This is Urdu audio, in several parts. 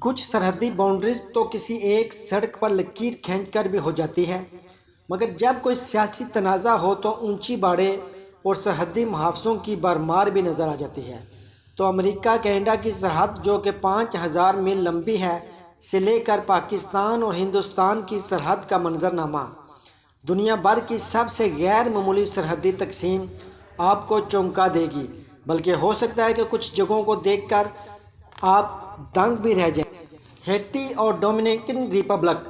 کچھ سرحدی باؤنڈریز تو کسی ایک سڑک پر لکیر کھینچ کر بھی ہو جاتی ہے، مگر جب کوئی سیاسی تنازع ہو تو اونچی باڑیں اور سرحدی محافظوں کی بھرمار بھی نظر آ جاتی ہے۔ تو امریکہ کینیڈا کی سرحد، جو کہ 5000 میل لمبی ہے، سے لے کر پاکستان اور ہندوستان کی سرحد کا منظرنامہ، دنیا بھر کی سب سے غیر معمولی سرحدی تقسیم آپ کو چونکا دے گی، بلکہ ہو سکتا ہے کہ کچھ جگہوں کو دیکھ کر آپ دنگ بھی رہ جائیں۔ ہیٹی اور ڈومینیکن ریپبلک۔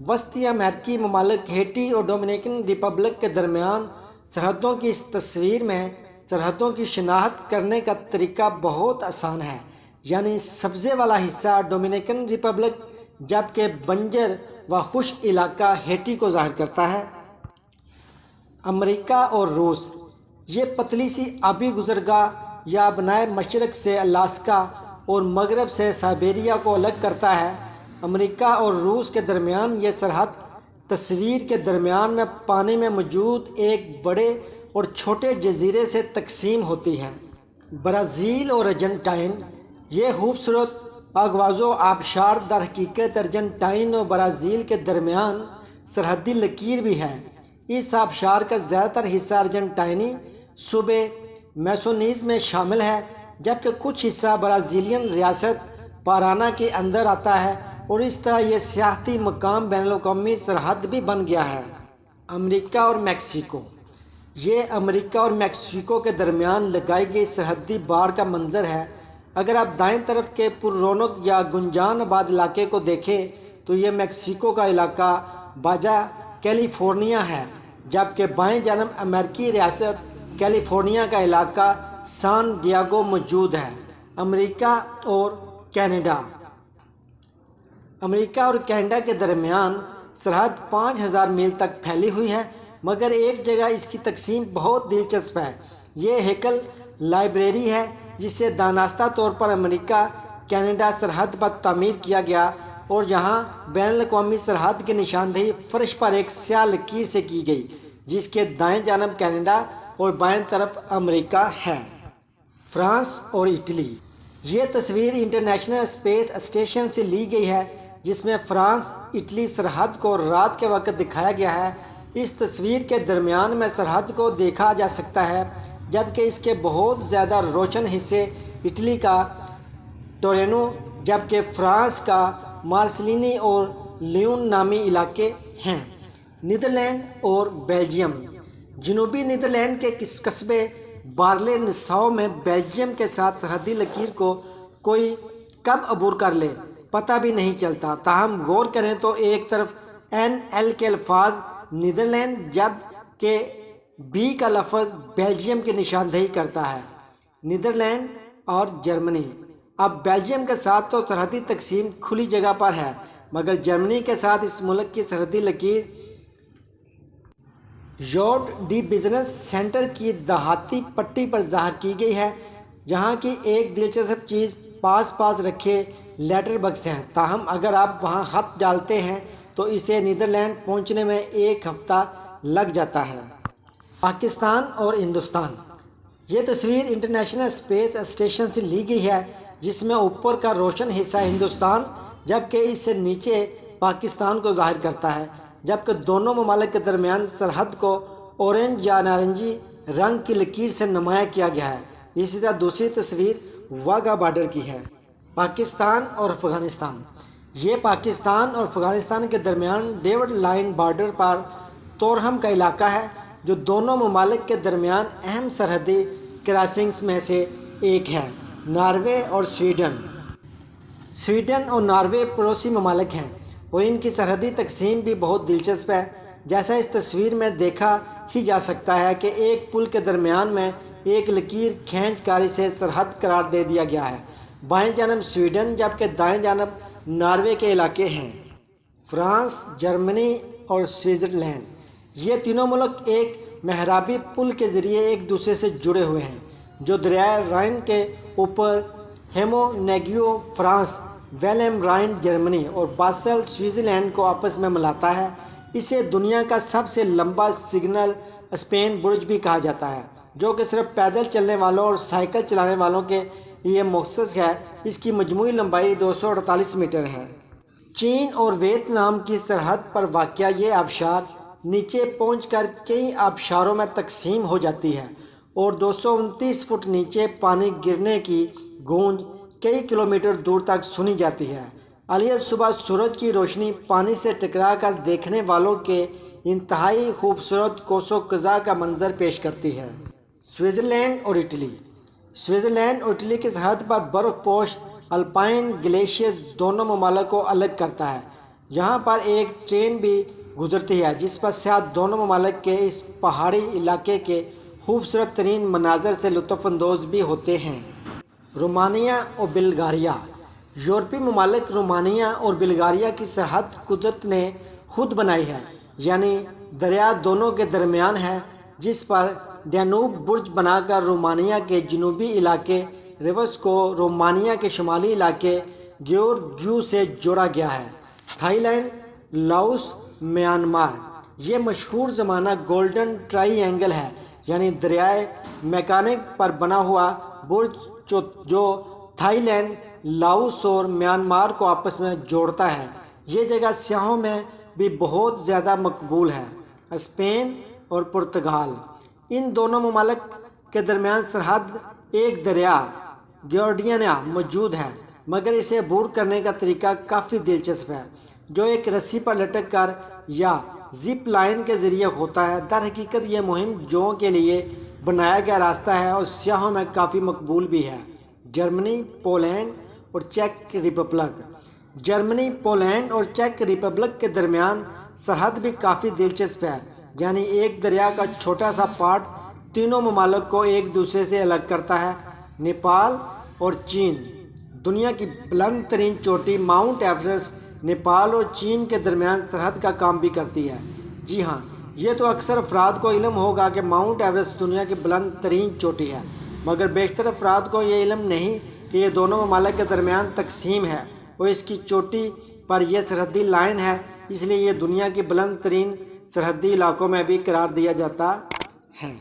وسطی امریکی ممالک ہیٹی اور ڈومینیکن ریپبلک کے درمیان سرحدوں کی اس تصویر میں سرحدوں کی شناخت کرنے کا طریقہ بہت آسان ہے، یعنی سبزے والا حصہ ڈومینیکن ریپبلک جبکہ بنجر و خشک علاقہ ہیٹی کو ظاہر کرتا ہے۔ امریکہ اور روس۔ یہ پتلی سی آبی گزرگاہ یا بنائے مشرق سے الاسکا اور مغرب سے سائبیریا کو الگ کرتا ہے۔ امریکہ اور روس کے درمیان یہ سرحد تصویر کے درمیان میں پانی میں موجود ایک بڑے اور چھوٹے جزیرے سے تقسیم ہوتی ہے۔ برازیل اور ارجنٹائن۔ یہ خوبصورت آغاز و آبشار در حقیقت ارجنٹائن اور برازیل کے درمیان سرحدی لکیر بھی ہے۔ اس آبشار کا زیادہ تر حصہ ارجنٹائنی صوبے میسونیز میں شامل ہے، جبکہ کچھ حصہ برازیلین ریاست پارانا کے اندر آتا ہے، اور اس طرح یہ سیاحتی مقام بین الاقوامی سرحد بھی بن گیا ہے۔ امریکہ اور میکسیکو۔ یہ امریکہ اور میکسیکو کے درمیان لگائی گئی سرحدی باڑ کا منظر ہے۔ اگر آپ دائیں طرف کے پر رونق یا گنجان آباد علاقے کو دیکھیں تو یہ میکسیکو کا علاقہ باجا کیلیفورنیا ہے، جبکہ بائیں جانب امریکی ریاست کیلیفورنیا کا علاقہ سان ڈیاگو موجود ہے۔ امریکہ اور کینیڈا۔ امریکہ اور کینیڈا کے درمیان سرحد 5000 میل تک پھیلی ہوئی ہے، مگر ایک جگہ اس کی تقسیم بہت دلچسپ ہے۔ یہ ہیکل لائبریری ہے، جسے دانستہ طور پر امریکہ کینیڈا سرحد پر تعمیر کیا گیا، اور یہاں بین الاقوامی سرحد کی نشاندہی فرش پر ایک سیاہ لکیر سے کی گئی، جس کے دائیں جانب کینیڈا اور بائیں طرف امریکہ ہے۔ فرانس اور اٹلی۔ یہ تصویر انٹرنیشنل اسپیس اسٹیشن سے لی گئی ہے، جس میں فرانس اٹلی سرحد کو رات کے وقت دکھایا گیا ہے۔ اس تصویر کے درمیان میں سرحد کو دیکھا جا سکتا ہے، جبکہ اس کے بہت زیادہ روشن حصے اٹلی کا ٹورینو جبکہ فرانس کا مارسیلینی اور لیون نامی علاقے ہیں۔ نیدرلینڈ اور بیلجیم۔ جنوبی نیدرلینڈ کے قصبے بارلے نساؤ میں بیلجیم کے ساتھ سرحدی لکیر کو کوئی کب عبور کر لے پتہ بھی نہیں چلتا، تاہم غور کریں تو ایک طرف این ایل کے الفاظ نیدرلینڈ جبکہ بی کا لفظ بیلجیم کی نشاندہی کرتا ہے۔ نیدرلینڈ اور جرمنی۔ اب بیلجیم کے ساتھ تو سرحدی تقسیم کھلی جگہ پر ہے، مگر جرمنی کے ساتھ اس ملک کی سرحدی لکیر یورپ ڈی بزنس سینٹر کی دہاتی پٹی پر ظاہر کی گئی ہے، جہاں کی ایک دلچسپ چیز پاس پاس رکھے لیٹر باکس ہیں، تاہم اگر آپ وہاں خط ڈالتے ہیں تو اسے نیدرلینڈ پہنچنے میں 1 ہفتہ لگ جاتا ہے۔ پاکستان اور ہندوستان۔ یہ تصویر انٹرنیشنل اسپیس اسٹیشن سے لی گئی ہے، جس میں اوپر کا روشن حصہ ہندوستان جبکہ اس سے نیچے پاکستان کو ظاہر کرتا ہے، جبکہ دونوں ممالک کے درمیان سرحد کو اورنج یا نارنجی رنگ کی لکیر سے نمایاں کیا گیا ہے۔ اسی طرح دوسری تصویر واگا بارڈر کی ہے۔ پاکستان اور افغانستان۔ یہ پاکستان اور افغانستان کے درمیان ڈیوڈ لائن بارڈر پر تورہم کا علاقہ ہے، جو دونوں ممالک کے درمیان اہم سرحدی کراسنگز میں سے ایک ہے۔ ناروے اور سویڈن۔ سویڈن اور ناروے پڑوسی ممالک ہیں، اور ان کی سرحدی تقسیم بھی بہت دلچسپ ہے۔ جیسا اس تصویر میں دیکھا ہی جا سکتا ہے کہ ایک پل کے درمیان میں ایک لکیر کھینچ کر اسے سرحد قرار دے دیا گیا ہے۔ بائیں جانب سویڈن جبکہ دائیں جانب ناروے کے علاقے ہیں۔ فرانس، جرمنی اور سوئٹزرلینڈ۔ یہ تینوں ملک ایک محرابی پل کے ذریعے ایک دوسرے سے جڑے ہوئے ہیں، جو دریائے رائن کے اوپر ہیمونیگیو فرانس، ویلم رائن جرمنی اور باسل سوئٹزرلینڈ کو آپس میں ملاتا ہے۔ اسے دنیا کا سب سے لمبا سگنل اسپین برج بھی کہا جاتا ہے، جو کہ صرف پیدل چلنے والوں اور سائیکل چلانے والوں کے یہ مختص ہے۔ اس کی مجموعی لمبائی 248 میٹر ہے۔ چین اور ویتنام کی سرحد پر واقع یہ آبشار نیچے پہنچ کر کئی آبشاروں میں تقسیم ہو جاتی ہے اور 229 فٹ نیچے پانی گرنے کی گونج کئی کلومیٹر دور تک سنی جاتی ہے۔ علیہ صبح سورج کی روشنی پانی سے ٹکرا کر دیکھنے والوں کے انتہائی خوبصورت کوس و قزح کا منظر پیش کرتی ہے۔ سوئٹزرلینڈ اور اٹلی۔ سوئٹزرلینڈ اور اٹلی کی سرحد پر برف پوش الپائن گلیشیئر دونوں ممالک کو الگ کرتا ہے۔ یہاں پر ایک ٹرین بھی گزرتی ہے جس پر سیاح دونوں ممالک کے اس پہاڑی علاقے کے خوبصورت ترین مناظر سے لطف اندوز بھی ہوتے ہیں۔ رومانیہ اور بلغاریہ۔ یورپی ممالک رومانیہ اور بلغاریہ کی سرحد قدرت نے خود بنائی ہے، یعنی دریا دونوں کے درمیان ہے، جس پر ڈینوب برج بنا کر رومانیہ کے جنوبی علاقے ریوس کو رومانیہ کے شمالی علاقے گیورگیو سے جوڑا گیا ہے۔ Thailand, Laos, Myanmar. یہ مشہور زمانہ گولڈن ٹرائی اینگل ہے، یعنی دریائے میکانگ پر بنا ہوا برج جو تھائی لینڈ، لاؤس اور میانمار کو آپس میں جوڑتا ہے۔ یہ جگہ سیاحوں میں بھی بہت زیادہ مقبول ہے۔ اسپین اور پرتگال۔ ان دونوں ممالک کے درمیان سرحد ایک دریا گوارڈینا موجود ہے، مگر اسے عبور کرنے کا طریقہ کافی دلچسپ ہے، جو ایک رسی پر لٹک کر یا زپ لائن کے ذریعے ہوتا ہے۔ در حقیقت یہ مہم جوؤں کے لیے بنایا گیا راستہ ہے اور سیاحوں میں کافی مقبول بھی ہے۔ جرمنی، پولینڈ اور چیک ریپبلک۔ جرمنی، پولینڈ اور چیک ریپبلک کے درمیان سرحد بھی کافی دلچسپ ہے، یعنی ایک دریا کا چھوٹا سا پارٹ تینوں ممالک کو ایک دوسرے سے الگ کرتا ہے۔ نیپال اور چین۔ دنیا کی بلند ترین چوٹی ماؤنٹ ایورسٹ نیپال اور چین کے درمیان سرحد کا کام بھی کرتی ہے۔ جی ہاں، یہ تو اکثر افراد کو علم ہوگا کہ ماؤنٹ ایورسٹ دنیا کی بلند ترین چوٹی ہے، مگر بیشتر افراد کو یہ علم نہیں کہ یہ دونوں ممالک کے درمیان تقسیم ہے اور اس کی چوٹی پر یہ سرحدی لائن ہے، اس لیے یہ دنیا کی بلند ترین سرحدی علاقوں میں بھی قرار دیا جاتا ہے۔